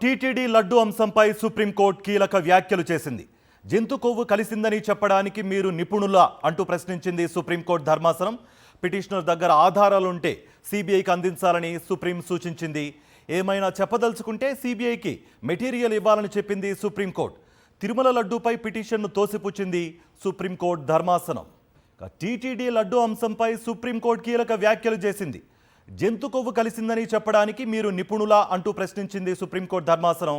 TTD laddu అంశంపై supreme court కీలక వ్యాఖ్యలు చేసింది. జంతు కొవ్వు కలిసిందని చెప్పడానికి మీరు నిపుణులా అంటూ ప్రశ్నించింది సుప్రీంకోర్టు ధర్మాసనం. పిటిషనర్ దగ్గర ఆధారాలుంటే సిబిఐకి అందించాలని సుప్రీం సూచించింది. ఏమైనా చెప్పదలుచుకుంటే సిబిఐకి మెటీరియల్ ఇవ్వాలని చెప్పింది సుప్రీంకోర్టు. తిరుమల లడ్డూపై పిటిషన్ను తోసిపుచ్చింది సుప్రీంకోర్టు ధర్మాసనం. టీటీడీ లడ్డు అంశంపై సుప్రీంకోర్టు కీలక వ్యాఖ్యలు చేసింది. జంతు కొవ్వు కలిసిందని చెప్పడానికి మీరు నిపుణులా అంటూ ప్రశ్నించింది సుప్రీంకోర్టు ధర్మాసనం.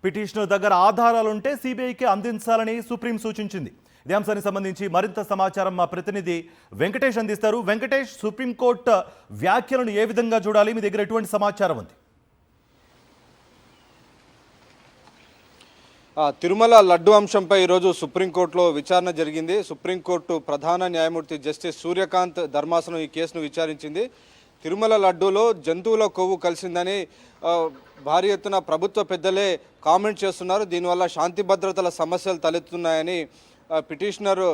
పిటిషనర్ దగ్గర ఆధారాలుంటే సిబిఐకి అందించాలని సుప్రీం సూచించింది. ఇదే అంశానికి సంబంధించి మరింత సమాచారం మా ప్రతినిధి వెంకటేష్ అందిస్తారు. వెంకటేష్, సుప్రీంకోర్టు వ్యాఖ్యలను ఏ విధంగా చూడాలి? మీ దగ్గర ఎటువంటి సమాచారం ఉంది? తిరుమల లడ్డు అంశంపై ఈరోజు సుప్రీంకోర్టులో విచారణ జరిగింది. సుప్రీంకోర్టు ప్రధాన న్యాయమూర్తి జస్టిస్ సూర్యకాంత్ ధర్మాసనం ఈ కేసును విచారించింది. తిరుమల లడ్డూలో జంతువుల కొవ్వు కలిసిందని భారీ ఎత్తున ప్రభుత్వ పెద్దలే కామెంట్ చేస్తున్నారు. దీనివల్ల శాంతి భద్రతల సమస్యలు తలెత్తున్నాయని పిటిషనర్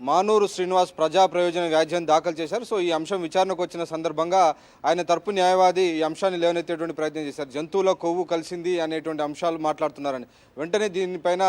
మానూరు శ్రీనివాస్ ప్రజా ప్రయోజన వ్యాజ్యం దాఖలు చేశారు. సో ఈ అంశం విచారణకు వచ్చిన సందర్భంగా ఆయన తరపు న్యాయవాది ఈ అంశాన్ని లేవనెత్తేటువంటి ప్రయత్నం చేశారు. జంతువుల కొవ్వు కలిసింది అనేటువంటి అంశాలు మాట్లాడుతున్నారని వెంటనే దీనిపైన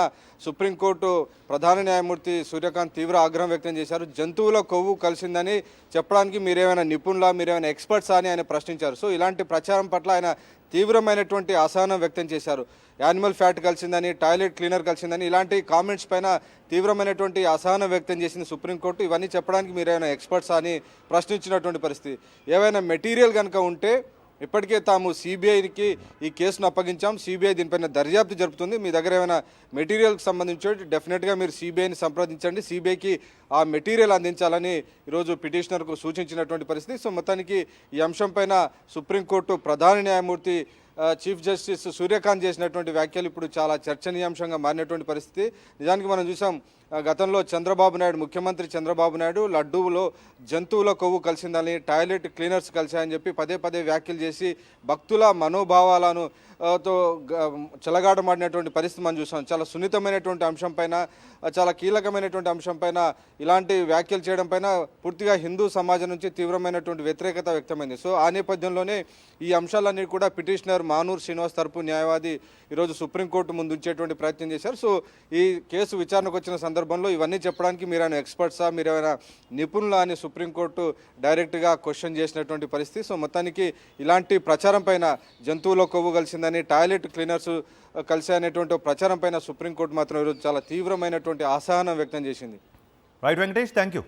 సుప్రీంకోర్టు ప్రధాన న్యాయమూర్తి సూర్యకాంత్ తీవ్ర ఆగ్రహం వ్యక్తం చేశారు. జంతువుల కొవ్వు కలిసిందని చెప్పడానికి మీరేమైనా నిపుణులా, మీరేమైనా ఎక్స్పర్ట్సా అని ఆయన ప్రశ్నించారు. సో ఇలాంటి ప్రచారం పట్ల ఆయన తీవ్రమైనటువంటి అసహనం వ్యక్తం చేశారు. యానిమల్ ఫ్యాట్ కలిసిందని, టాయిలెట్ క్లీనర్ కలిసిందని ఇలాంటి కామెంట్స్ పైన తీవ్రమైనటువంటి అసహనం వ్యక్తం చేసింది సుప్రీంకోర్టు. ఇవన్నీ చెప్పడానికి మీరేమైనా ఎక్స్పర్ట్సా అని ప్రశ్నించినటువంటి పరిస్థితి. ఏవైనా మెటీరియల్ కనుక ఉంటే ఇప్పటికే తాము సిబిఐకి ఈ కేసును అప్పగించాం, సిబిఐ దీనిపైన దర్యాప్తు జరుపుతుంది, మీ దగ్గర ఏమైనా మెటీరియల్కి సంబంధించి డెఫినెట్గా మీరు సిబిఐని సంప్రదించండి, సిబిఐకి ఆ మెటీరియల్ అందించాలని ఈరోజు పిటిషనర్కు సూచించినటువంటి పరిస్థితి. సో మొత్తానికి ఈ అంశంపైన సుప్రీంకోర్టు ప్రధాన న్యాయమూర్తి చీఫ్ జస్టిస్ సూర్యకాంత్ చేసినటువంటి వ్యాఖ్యలు ఇప్పుడు చాలా చర్చనీయాంశంగా మారినటువంటి పరిస్థితి. నిజానికి మనం చూసాం, గతంలో చంద్రబాబు నాయుడు, ముఖ్యమంత్రి చంద్రబాబు నాయుడు లడ్డూలో జంతువుల కొవ్వు కలిసిందని, టాయిలెట్ క్లీనర్స్ కలిసాయని చెప్పి పదే పదే వ్యాఖ్యలు చేసి భక్తుల మనోభావాలను తో చెలగాటమాడినటువంటి పరిస్థితి మనం చూసాం. చాలా సున్నితమైనటువంటి అంశం పైన, చాలా కీలకమైనటువంటి అంశం పైన ఇలాంటి వ్యాఖ్యలు చేయడం పైన పూర్తిగా హిందూ సమాజం నుంచి తీవ్రమైనటువంటి వ్యతిరేకత వ్యక్తమైంది. సో ఆ నేపథ్యంలోనే ఈ అంశాలన్నీ కూడా పిటిషనర్ మానూరు శ్రీనివాస్ తరపు న్యాయవాది ఈరోజు సుప్రీంకోర్టు ముందు ఉంచేటువంటి ప్రయత్నం చేశారు. సో ఈ కేసు విచారణకు వచ్చిన సందర్భంలో ఇవన్నీ చెప్పడానికి మీరైనా ఎక్స్పర్ట్సా, మీరేమైనా నిపుణులా అని సుప్రీంకోర్టు డైరెక్ట్గా క్వశ్చన్ చేసినటువంటి పరిస్థితి. సో మొత్తానికి ఇలాంటి ప్రచారం పైన జంతువుల కొవ్వు కలిసిందని, టాయిలెట్ క్లీనర్స్ కలిసి అనేటువంటి ప్రచారం పైన సుప్రీంకోర్టు మాత్రం ఈరోజు చాలా తీవ్రమైనటువంటి అసహనం వ్యక్తం చేసింది. Right Venkatesh, thank you.